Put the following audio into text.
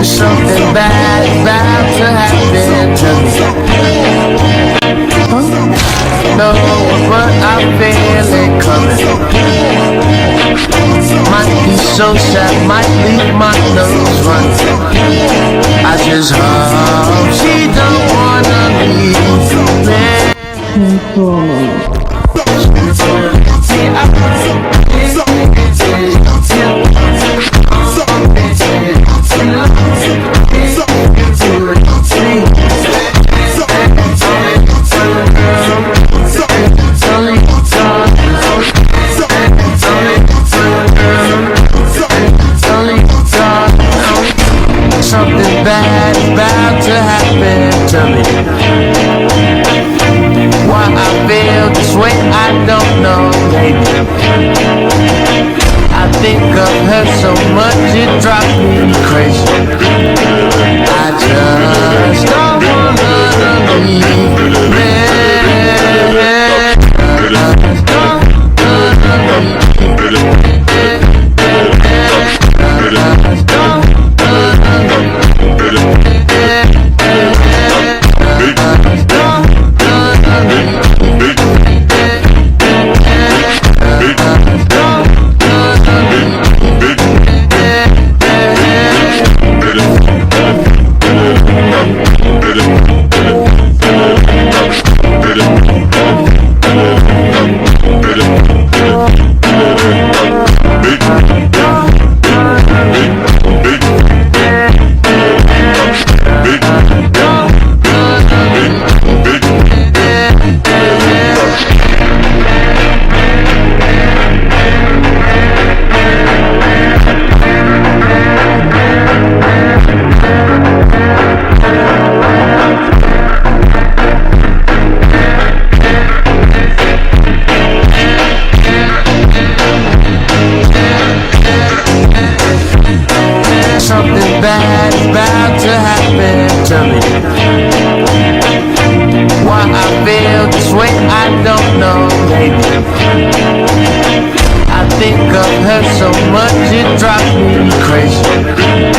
Something bad is about to happen to me. No, but I feel it coming. Might be so sad, might leave my nose running. I just hope she don't wanna leave me. Something bad is about to happen to me. Why I feel this way, I don't know, baby. I think of her so much, it drives me crazy. I just don't wanna leave me. Something bad is about to happen to me. Why I feel this way, I don't know, baby. I think of her so much, it drives me crazy.